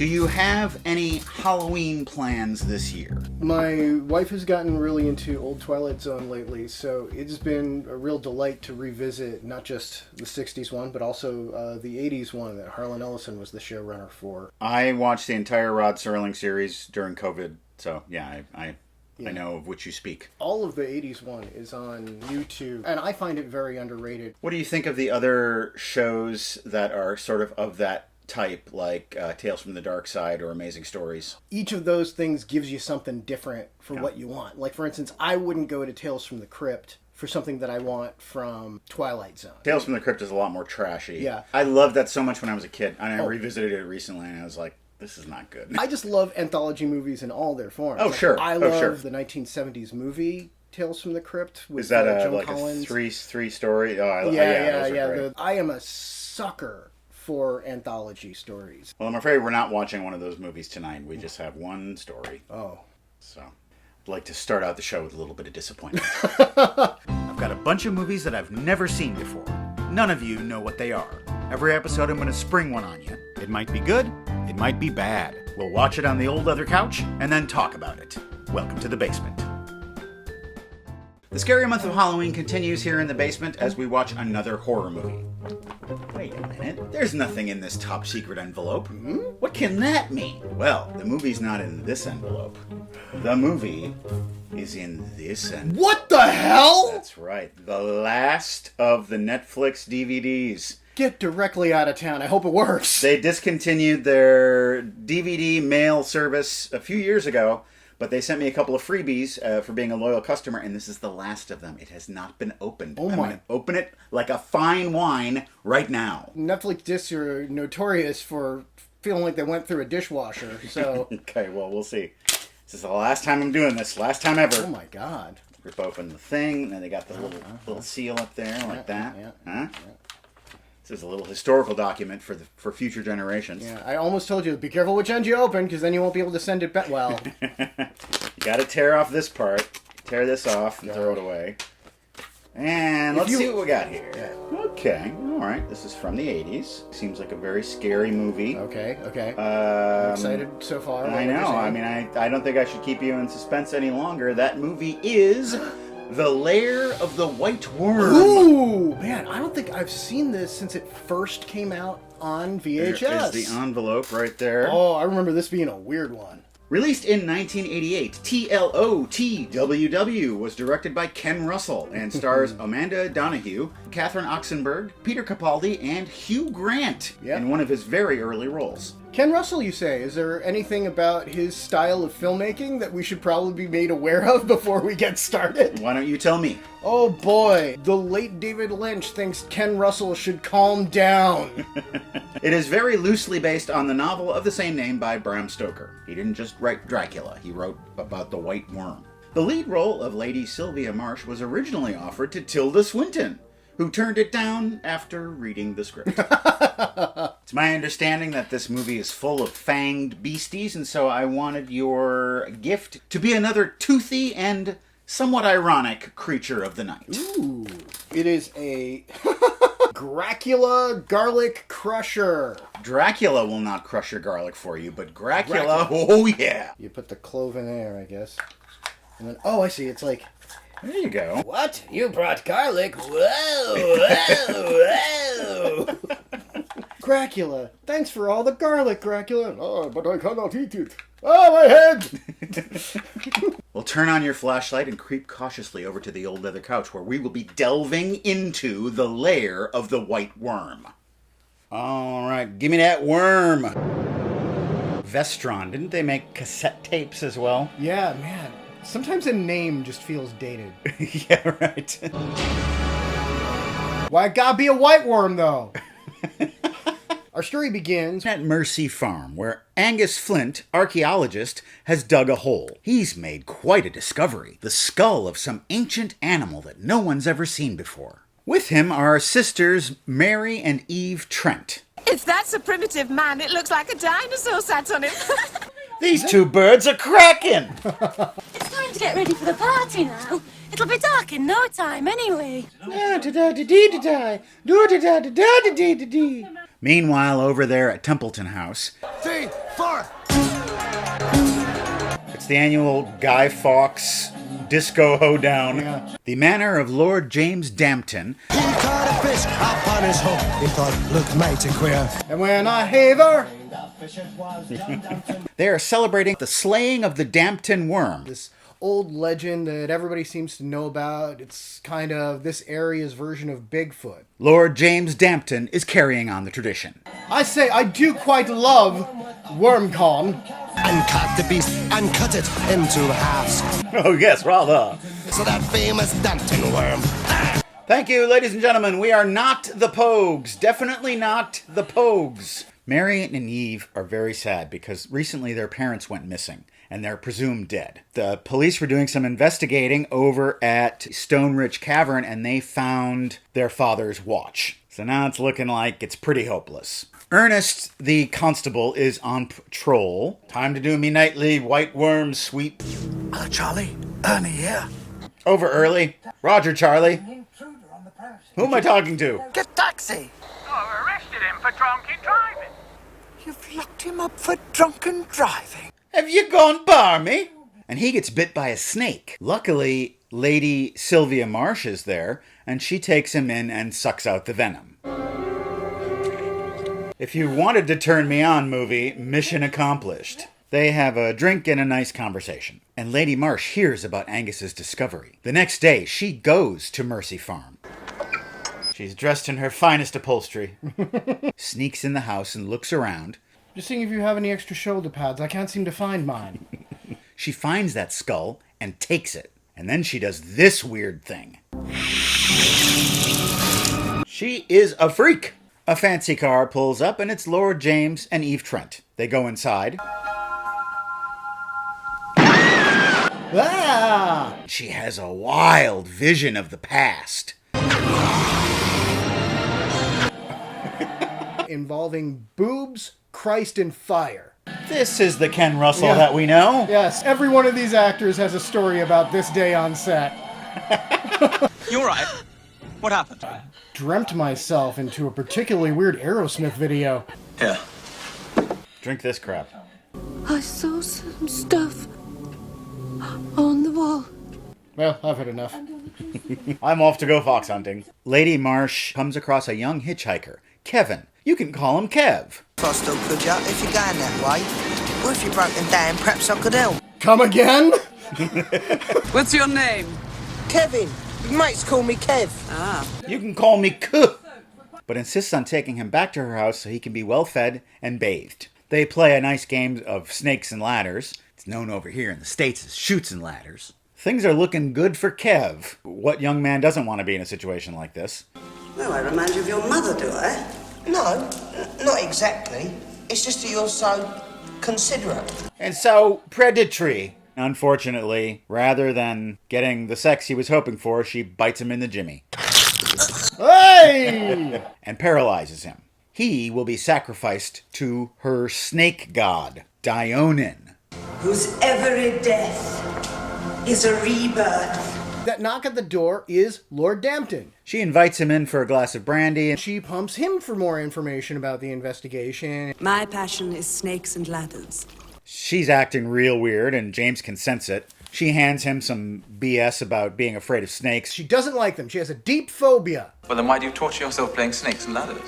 Do you have any Halloween plans this year? My wife has gotten really into old Twilight Zone lately, so it's been a real delight to revisit not just the 60s one, but also the 80s one that Harlan Ellison was the showrunner for. I watched the entire Rod Serling series during COVID, so yeah, I know of which you speak. All of the 80s one is on YouTube, and I find it very underrated. What do you think of the other shows that are sort of that type, like Tales from the Dark Side or Amazing Stories? Each of those things gives you something different for what you want. Like, for instance, I wouldn't go to Tales from the Crypt for something that I want from Twilight Zone. Tales from the Crypt is a lot more trashy. Yeah. I loved that so much when I was a kid, and I revisited it recently, and I was like, this is not good. I just love anthology movies in all their forms. Oh, sure. I love the 1970s movie Tales from the Crypt with Is that Joan like Collins. a three story? Oh, yeah. I am a sucker for anthology stories. Well, I'm afraid we're not watching one of those movies tonight. We just have one story. Oh. So, I'd like to start out the show with a little bit of disappointment. I've got a bunch of movies that I've never seen before. None of you know what they are. Every episode I'm going to spring one on you. It might be good, it might be bad. We'll watch it on the old leather couch and then talk about it. Welcome to the basement. The scary month of Halloween continues here in the basement as we watch another horror movie. Wait a minute, there's nothing in this top secret envelope. What can that mean? Well, the movie's not in this envelope. The movie is in this envelope. What the hell? That's right, the last of the Netflix DVDs. Get directly out of town. I hope it works. They discontinued their DVD mail service a few years ago, but they sent me a couple of freebies for being a loyal customer, and this is the last of them. It has not been opened. Oh, I'm going to open it like a fine wine right now. Netflix discs are notorious for feeling like they went through a dishwasher, so... Okay, well, we'll see. This is the last time I'm doing this. Last time ever. Oh, my God. Rip open the thing, and then they got the little seal up there like that. Yeah. This is a little historical document for future generations. Yeah, I almost told you, be careful which end you open, because then you won't be able to send it back. Well... You gotta tear off this part, tear this off, and throw it away. And let's see what we got here. Yeah. Okay, alright, this is from the 80s. Seems like a very scary movie. Okay. I'm excited so far. I know, I mean, I don't think I should keep you in suspense any longer. That movie is The Lair of the White Worm. Ooh, man, I don't think I've seen this since it first came out on VHS. There's the envelope right there. Oh, I remember this being a weird one. Released in 1988, TLOTWW was directed by Ken Russell and stars Amanda Donahue, Catherine Oxenberg, Peter Capaldi, and Hugh Grant in one of his very early roles. Ken Russell, you say? Is there anything about his style of filmmaking that we should probably be made aware of before we get started? Why don't you tell me? Oh boy, the late David Lynch thinks Ken Russell should calm down. It is very loosely based on the novel of the same name by Bram Stoker. He didn't just write Dracula, he wrote about the White Worm. The lead role of Lady Sylvia Marsh was originally offered to Tilda Swinton, who turned it down after reading the script. It's my understanding that this movie is full of fanged beasties, and so I wanted your gift to be another toothy and somewhat ironic creature of the night. Ooh. It is a Dracula garlic crusher. Dracula will not crush your garlic for you, but Dracula, oh yeah. You put the clove in there, I guess. And then, oh, I see, it's like... There you go. What? You brought garlic? Whoa. Dracula, thanks for all the garlic, Dracula. Oh, but I cannot eat it. Oh, my head! Well, turn on your flashlight and creep cautiously over to the old leather couch where we will be delving into the lair of the White Worm. All right, give me that worm. Vestron, didn't they make cassette tapes as well? Yeah, man. Sometimes a name just feels dated. Yeah, right. Why it gotta be a white worm, though? Our story begins at Mercy Farm, where Angus Flint, archaeologist, has dug a hole. He's made quite a discovery. The skull of some ancient animal that no one's ever seen before. With him are sisters Mary and Eve Trent. If that's a primitive man, it looks like a dinosaur sat on him. These two birds are cracking! It's time to get ready for the party now. It'll be dark in no time anyway. Meanwhile, over there at Templeton House, 3, 4. it's the annual Guy Fawkes disco hoedown. Yeah. The manor of Lord James Dampton. He caught a fish up on his hook. He thought, look mighty queer. And when I haver, They are celebrating the slaying of the Dampton worm. this old legend that everybody seems to know about. It's kind of this area's version of Bigfoot. Lord James Dampton is carrying on the tradition. I say I do quite love WormCon. And cut the beast and cut it into halves. Oh yes, rather. So that famous Dampton worm. Thank you, ladies and gentlemen. We are not the Pogues. Definitely not the Pogues. Mary and Eve are very sad because recently their parents went missing and they're presumed dead. The police were doing some investigating over at Stone Ridge Cavern and they found their father's watch. So now it's looking like it's pretty hopeless. Ernest, the constable, is on patrol. Time to do me nightly white worm sweep. Hello, Charlie. Ernie here. Over early. Roger, Charlie. Who am I talking to? Get taxi. I've arrested him for drunken driving. You've locked him up for drunken driving. Have you gone barmy? And he gets bit by a snake. Luckily, Lady Sylvia Marsh is there, and she takes him in and sucks out the venom. If you wanted to turn me on, movie, mission accomplished. They have a drink and a nice conversation. And Lady Marsh hears about Angus's discovery. The next day, she goes to Mercy Farm. She's dressed in her finest upholstery. Sneaks in the house and looks around. Just seeing if you have any extra shoulder pads. I can't seem to find mine. She finds that skull and takes it. And then she does this weird thing. She is a freak. A fancy car pulls up and it's Lord James and Eve Trent. They go inside. Ah! She has a wild vision of the past. Involving boobs, Christ, and fire. This is the Ken Russell Yeah. that we know. Yes, every one of these actors has a story about this day on set. You alright? What happened? Dreamt myself into a particularly weird Aerosmith video. Here. Drink this crap. I saw some stuff on the wall. Well, I've had enough. I'm off to go fox hunting. Lady Marsh comes across a young hitchhiker, Kevin. You can call him Kev. Costo, could ya? If you're going that way. Or if you're broken down, perhaps I could help. Come again? What's your name? Kevin. Your mates call me Kev. You can call me Kuh. But insists on taking him back to her house so he can be well fed and bathed. They play a nice game of snakes and ladders. It's known over here in the States as shoots and ladders. Things are looking good for Kev. What young man doesn't want to be in a situation like this? Well, I remind you of your mother, do I? No, not exactly. It's just that you're so considerate. And so predatory. Unfortunately, rather than getting the sex he was hoping for, she bites him in the jimmy. Hey! And paralyzes him. He will be sacrificed to her snake god, Dionin. Whose every death is a rebirth. That knock at the door is Lord Dampton. She invites him in for a glass of brandy, and She pumps him for more information about the investigation. My passion is snakes and ladders. she's acting real weird, and James can sense it. She hands him some BS about being afraid of snakes. She doesn't like them. She has a deep phobia. Well, then why do you torture yourself playing snakes and ladders?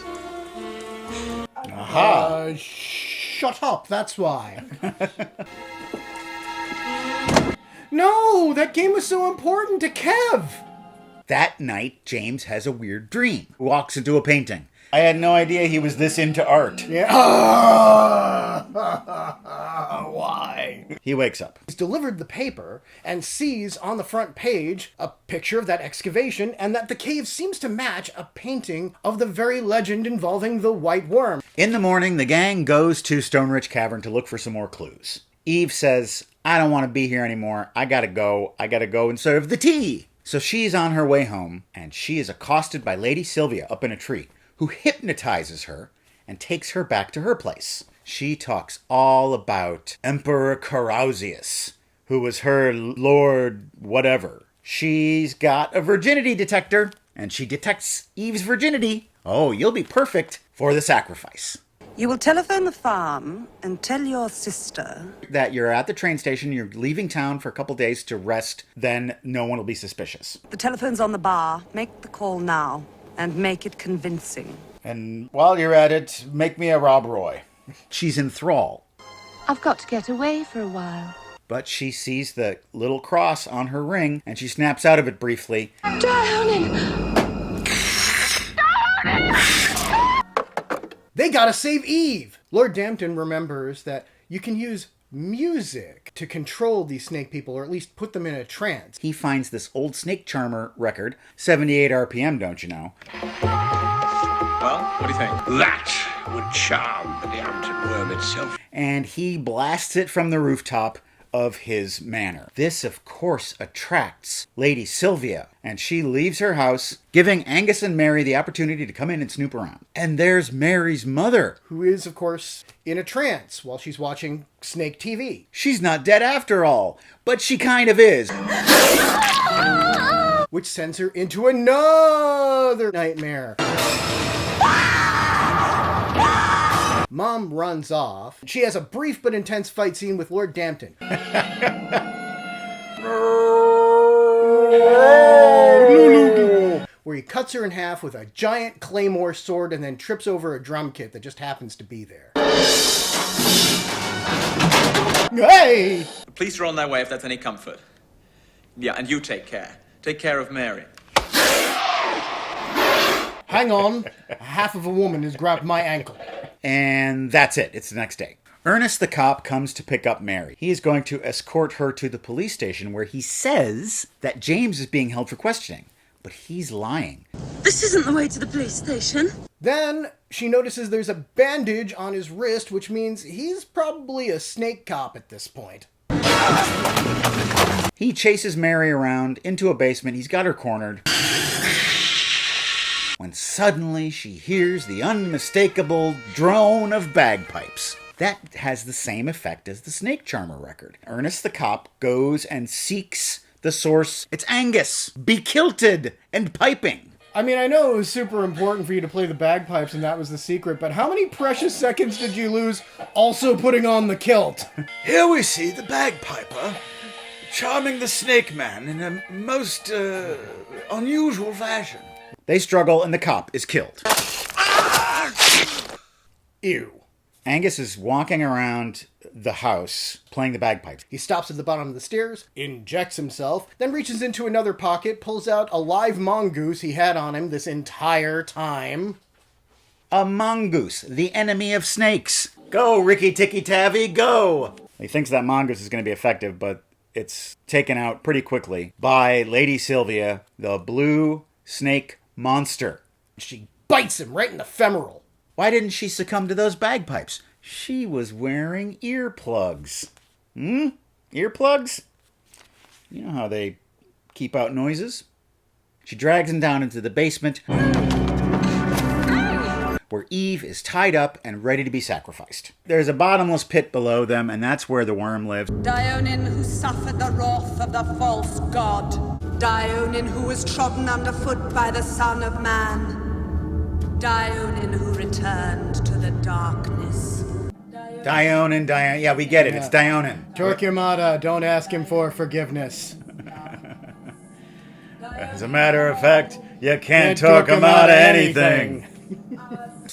Shut up, that's why. No, that game was so important to Kev. That night, James has a weird dream. Walks into a painting. I had no idea he was this into art. Yeah. Why? He wakes up. He's delivered the paper and sees on the front page a picture of that excavation and that the cave seems to match a painting of the very legend involving the white worm. In the morning, the gang goes to Stone Ridge Cavern to look for some more clues. Eve says, I don't want to be here anymore. I gotta go and serve the tea. So she's on her way home, and she is accosted by Lady Sylvia up in a tree, who hypnotizes her and takes her back to her place. She talks all about Emperor Carausius, who was her lord whatever. She's got a virginity detector, and she detects Eve's virginity Oh, you'll be perfect for the sacrifice. You will telephone the farm and tell your sister That you're at the train station, you're leaving town for a couple days to rest, then no one will be suspicious. the telephone's on the bar. Make the call now and make it convincing. And while you're at it, make me a Rob Roy. She's in thrall. I've got to get away for a while. But she sees the little cross on her ring, and she snaps out of it briefly. Drowning! They gotta save Eve! Lord Dampton remembers that you can use music to control these snake people, or at least put them in a trance. He finds this old snake charmer record, 78 RPM, don't you know? Well, what do you think? That would charm the Dampton worm itself. And he blasts it from the rooftop of his manor. This, of course, attracts Lady Sylvia, and she leaves her house, giving Angus and Mary the opportunity to come in and snoop around. And there's Mary's mother, Who is, of course, in a trance while she's watching Snake TV. She's not dead after all, but she kind of is. Which sends her into another nightmare. Mom runs off. She has a brief but intense fight scene with Lord Dampton. Where he cuts her in half with a giant claymore sword and then trips over a drum kit that just happens to be there. Hey! The police are on their way if that's any comfort. Yeah, and you take care. Take care of Mary. Hang on. Half of a woman has grabbed my ankle. And that's it. It's the next day. Ernest the cop comes to pick up Mary. He is going to escort her to the police station where he says that James is being held for questioning. But he's lying. This isn't the way to the police station. Then she notices there's a bandage on his wrist, which means he's probably a snake cop at this point. He chases Mary around into a basement. He's got her cornered. When suddenly she hears the unmistakable drone of bagpipes. That has the same effect as the Snake Charmer record. Ernest the cop goes and seeks the source. It's Angus, bekilted and piping. I mean, I know it was super important for you to play the bagpipes and that was the secret, but how many precious seconds did you lose also putting on the kilt? Here we see the bagpiper charming the snake man in a most unusual fashion. They struggle and the cop is killed. Ew. Angus is walking around the house playing the bagpipes. He stops at the bottom of the stairs, injects himself, then reaches into another pocket, pulls out a live mongoose he had on him this entire time. A mongoose, the enemy of snakes. Go, Ricky Tikki Tavi, go! He thinks that mongoose is going to be effective, but it's taken out pretty quickly by Lady Sylvia, the blue snake monster. She bites him right in the femoral. Why didn't she succumb to those bagpipes? She was wearing earplugs. Earplugs? You know how they keep out noises? She drags him down into the basement, where Eve is tied up and ready to be sacrificed. There's a bottomless pit below them, and that's where the worm lives. Dionin who suffered the wrath of the false god. Dionin who was trodden underfoot by the Son of Man. Dionin who returned to the darkness. Dionin. Yeah, we get it. It's Dionin. Torquemada, don't ask him for forgiveness. As a matter of fact, you can't talk him out of anything.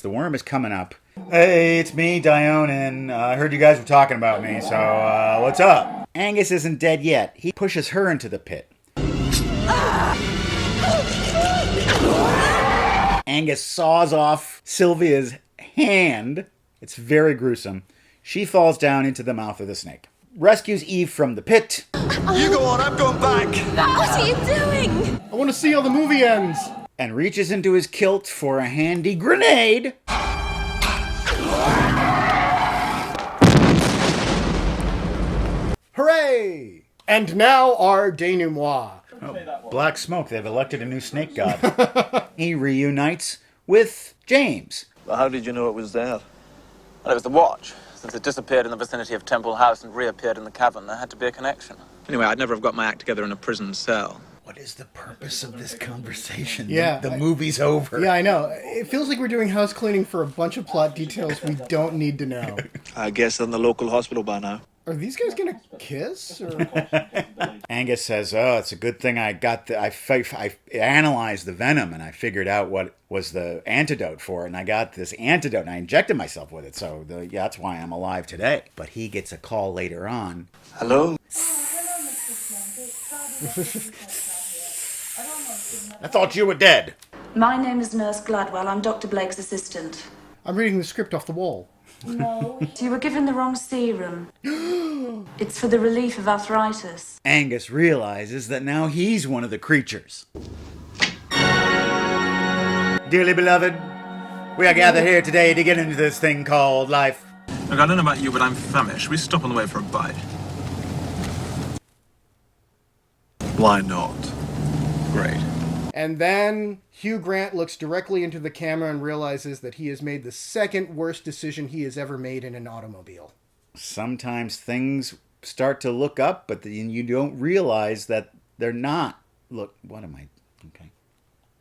The worm is coming up. Hey, it's me, Dionin. I heard you guys were talking about me, so what's up? Angus isn't dead yet. He pushes her into the pit. Angus saws off Sylvia's hand. It's very gruesome. She falls down into the mouth of the snake. Rescues Eve from the pit. You go on, I'm going back. What are you doing? I want to see how the movie ends. And reaches into his kilt for a handy grenade. Hooray! And now our denouement. Black smoke. They've elected a new snake god. He reunites with James. Well, how did you know it was there? Well, it was the watch. Since it disappeared in the vicinity of Temple House and reappeared in the cavern, there had to be a connection. Anyway, I'd never have got my act together in a prison cell. what is the purpose of this conversation? Yeah. The movie's over. Yeah, I know. It feels like we're doing house cleaning for a bunch of plot details we don't need to know. I guess I'm the local hospital by now. Are these guys gonna kiss? Or? Angus says, "Oh, it's a good thing I got I analyzed the venom and I figured out what was the antidote for it, and I got this antidote and I injected myself with it. So that's why I'm alive today." But he gets a call later on. Hello? I thought you were dead. My name is Nurse Gladwell. I'm Dr. Blake's assistant. I'm reading the script off the wall. No. You were given the wrong serum. It's for the relief of arthritis. Angus realizes that now he's one of the creatures. Dearly beloved, we are gathered here today to get into this thing called life. Look, I don't know about you, but I'm famished. Should we stop on the way for a bite? Why not? Great. And then Hugh Grant looks directly into the camera and realizes that he has made the second worst decision he has ever made in an automobile. Sometimes things start to look up, but then you don't realize that they're not. Look, what am I? Okay.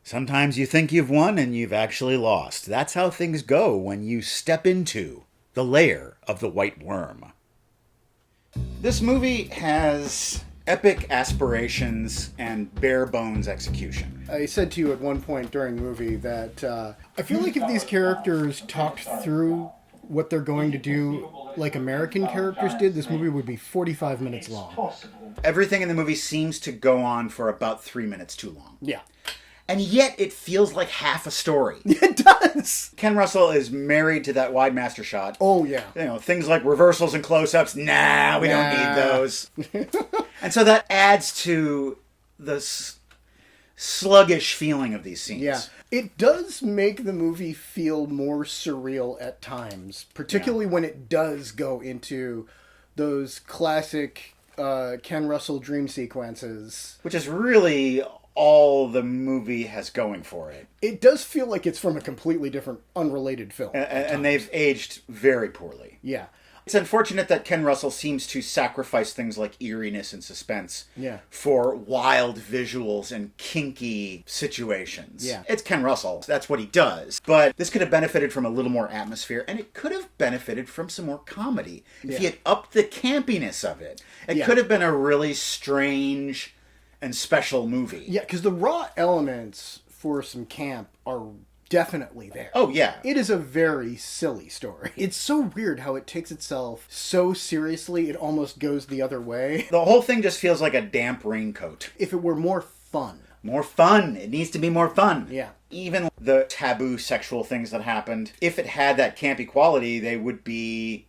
Sometimes you think you've won and you've actually lost. That's how things go when you step into the lair of the white worm. This movie has epic aspirations and bare bones execution. I said to you at one point during the movie that I feel like if these characters talked through what they're going to do like American characters did, this movie would be 45 minutes long. Everything in the movie seems to go on for about 3 minutes too long. Yeah. And yet it feels like half a story. It does! Ken Russell is married to that wide master shot. Oh, yeah. You know, things like reversals and close-ups, we don't need those. And so that adds to the sluggish feeling of these scenes. Yeah. It does make the movie feel more surreal at times, particularly when it does go into those classic Ken Russell dream sequences. Which is really all the movie has going for it. It does feel like it's from a completely different, unrelated film. And they've aged very poorly. Yeah. It's unfortunate that Ken Russell seems to sacrifice things like eeriness and suspense for wild visuals and kinky situations. Yeah. It's Ken Russell. That's what he does. But this could have benefited from a little more atmosphere, and it could have benefited from some more comedy. If he had upped the campiness of it, it could have been a really strange and special movie. Yeah, because the raw elements for some camp are definitely there. Oh, yeah. It is a very silly story. It's so weird how it takes itself so seriously, it almost goes the other way. The whole thing just feels like a damp raincoat. If it were more fun. More fun. It needs to be more fun. Yeah. Even the taboo sexual things that happened, if it had that campy quality, they would be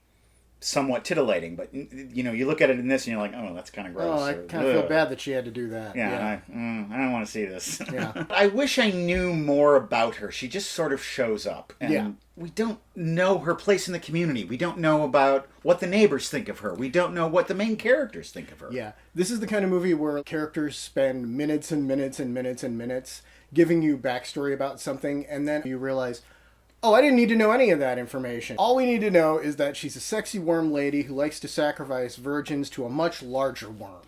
somewhat titillating. But, you know, you look at it in this and you're like, oh, that's kind of gross. Oh, I kind of feel bad that she had to do that. Yeah. I don't want to see this. Yeah. I wish I knew more about her. She just sort of shows up. And we don't know her place in the community. We don't know about what the neighbors think of her. We don't know what the main characters think of her. Yeah. This is the kind of movie where characters spend minutes and minutes and minutes and minutes giving you backstory about something, and then you realize, oh, I didn't need to know any of that information. All we need to know is that she's a sexy worm lady who likes to sacrifice virgins to a much larger worm.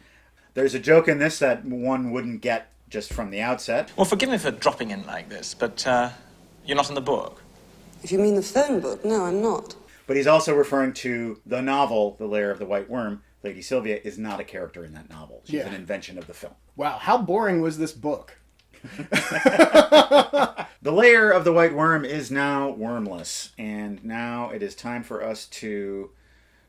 There's a joke in this that one wouldn't get just from the outset. Well, forgive me for dropping in like this, but you're not in the book. If you mean the phone book, no, I'm not. But he's also referring to the novel, The Lair of the White Worm. Lady Sylvia is not a character in that novel. She's an invention of the film. Wow, how boring was this book? The Lair of the White Worm is now wormless, and now it is time for us to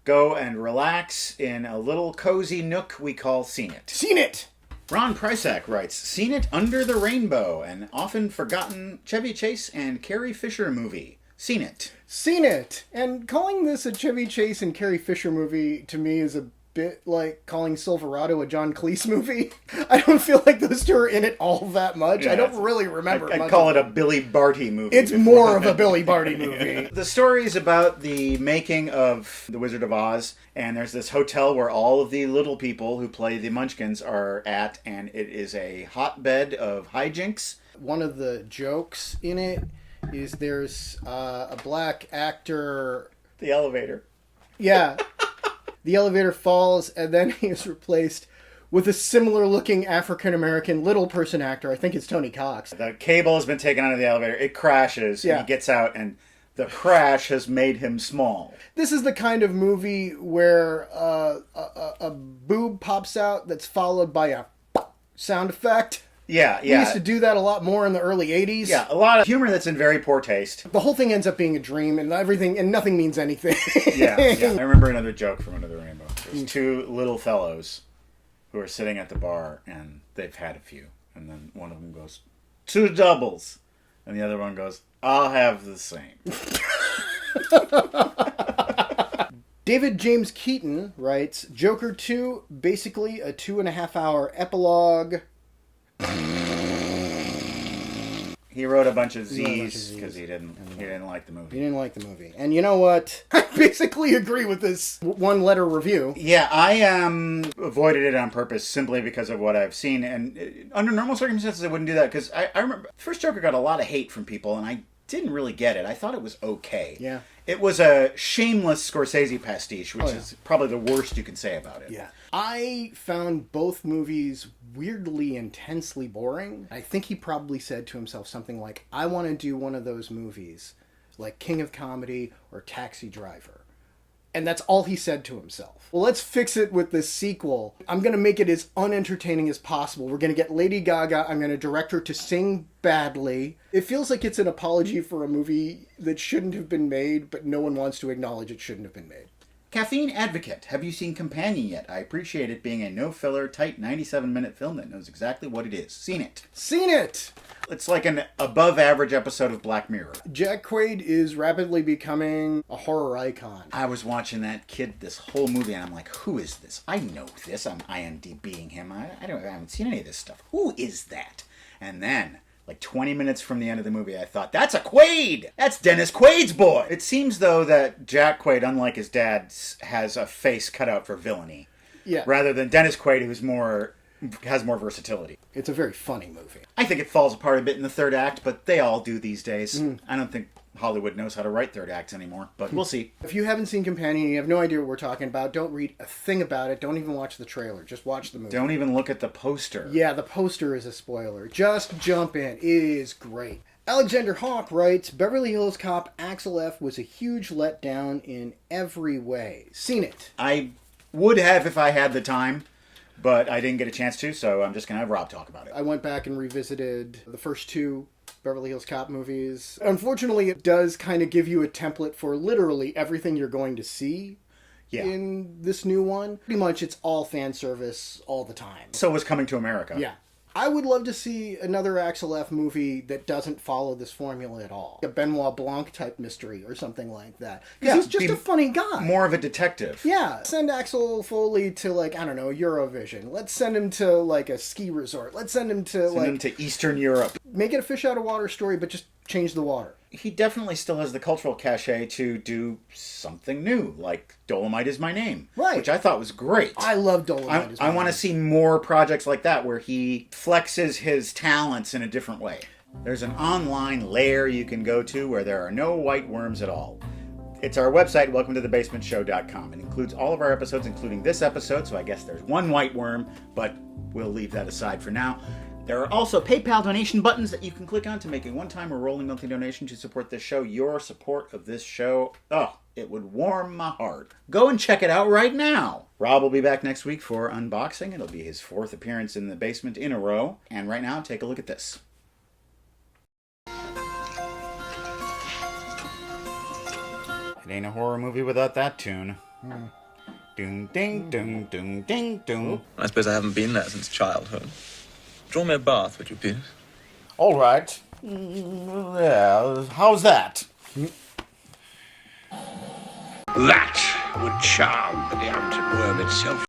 go and relax in a little cozy nook we call Seen It. Seen It! Ron Prysack writes, Seen It Under the Rainbow, an often forgotten Chevy Chase and Carrie Fisher movie. Seen It. Seen It! And calling this a Chevy Chase and Carrie Fisher movie to me is a bit like calling Silverado a John Cleese movie. I don't feel like those two are in it all that much. I don't really remember much. I'd call it a Billy Barty movie. It's more of a Billy Barty movie. The story is about the making of The Wizard of Oz, and there's this hotel where all of the little people who play the Munchkins are at, and it is a hotbed of hijinks. One of the jokes in it is there's a black actor... The elevator. Yeah. The elevator falls, and then he is replaced with a similar-looking African-American little person actor. I think it's Tony Cox. The cable has been taken out of the elevator. It crashes. Yeah. And he gets out, and the crash has made him small. This is the kind of movie where a boob pops out that's followed by a sound effect. Yeah. We used to do that a lot more in the early 80s. Yeah, a lot of humor that's in very poor taste. The whole thing ends up being a dream, and nothing means anything. Yeah. I remember another joke from Under the Rainbow. There's two little fellows who are sitting at the bar, and they've had a few. And then one of them goes, 2 doubles. And the other one goes, I'll have the same. David James Keaton writes, Joker 2, basically a 2.5-hour epilogue. He wrote a bunch of Z's because he didn't like the movie. He didn't like the movie. And you know what? I basically agree with this one-letter review. Yeah, I avoided it on purpose simply because of what I've seen. And under normal circumstances, I wouldn't do that because I remember first Joker got a lot of hate from people, and I didn't really get it. I thought it was okay. Yeah. It was a shameless Scorsese pastiche, which is probably the worst you can say about it. Yeah. I found both movies weirdly intensely boring. I think he probably said to himself something like, I want to do one of those movies, like King of Comedy or Taxi Driver. And that's all he said to himself. Well, let's fix it with this sequel. I'm going to make it as unentertaining as possible. We're going to get Lady Gaga. I'm going to direct her to sing badly. It feels like it's an apology for a movie that shouldn't have been made, but no one wants to acknowledge it shouldn't have been made. Caffeine Advocate. Have you seen Companion yet? I appreciate it being a no-filler, tight 97-minute film that knows exactly what it is. Seen it. Seen it! It's like an above-average episode of Black Mirror. Jack Quaid is rapidly becoming a horror icon. I was watching that kid this whole movie, and I'm like, who is this? I know this. I'm IMDb'ing him. I haven't seen any of this stuff. Who is that? And then, like 20 minutes from the end of the movie, I thought, that's a Quaid! That's Dennis Quaid's boy! It seems, though, that Jack Quaid, unlike his dad, has a face cut out for villainy. Yeah. Rather than Dennis Quaid, who's has more versatility. It's a very funny movie. I think it falls apart a bit in the third act, but they all do these days. I don't think Hollywood knows how to write third acts anymore, but we'll see. If you haven't seen Companion, you have no idea what we're talking about, don't read a thing about it, don't even watch the trailer, just watch the movie. Don't even look at the poster. Yeah, the poster is a spoiler. Just jump in. It is great. Alexander Hawk writes, Beverly Hills Cop Axel F was a huge letdown in every way. Seen it. I would have if I had the time, but I didn't get a chance to, so I'm just going to have Rob talk about it. I went back and revisited the first 2 Beverly Hills Cop movies. Unfortunately, it does kind of give you a template for literally everything you're going to see in this new one. Pretty much it's all fan service all the time. So was Coming to America. Yeah. I would love to see another Axel F movie that doesn't follow this formula at all. A Benoit Blanc type mystery or something like that. Because he's just a funny guy. More of a detective. Yeah. Send Axel Foley to, like, I don't know, Eurovision. Let's send him to, like, a ski resort. Let's send him to Eastern Europe. Make it a fish out of water story, but just change the water. He definitely still has the cultural cachet to do something new, like Dolomite Is My Name. Right. Which I thought was great. I love Dolomite Is My Name. I want to see more projects like that where he flexes his talents in a different way. There's an online Lair you can go to where there are no white worms at all. It's our website, welcometothebasementshow.com. It includes all of our episodes, including this episode, so I guess there's one white worm, but we'll leave that aside for now. There are also PayPal donation buttons that you can click on to make a one-time or rolling monthly donation to support this show. Your support of this show, it would warm my heart. Go and check it out right now. Rob will be back next week for unboxing. It'll be his 4th appearance in the basement in a row. And right now, take a look at this. It ain't a horror movie without that tune. Doom, ding, doom, doom, ding, doom. I suppose I haven't been there since childhood. Draw me a bath, would you please? All right. Yeah, how's that? That would charm the mountain worm itself.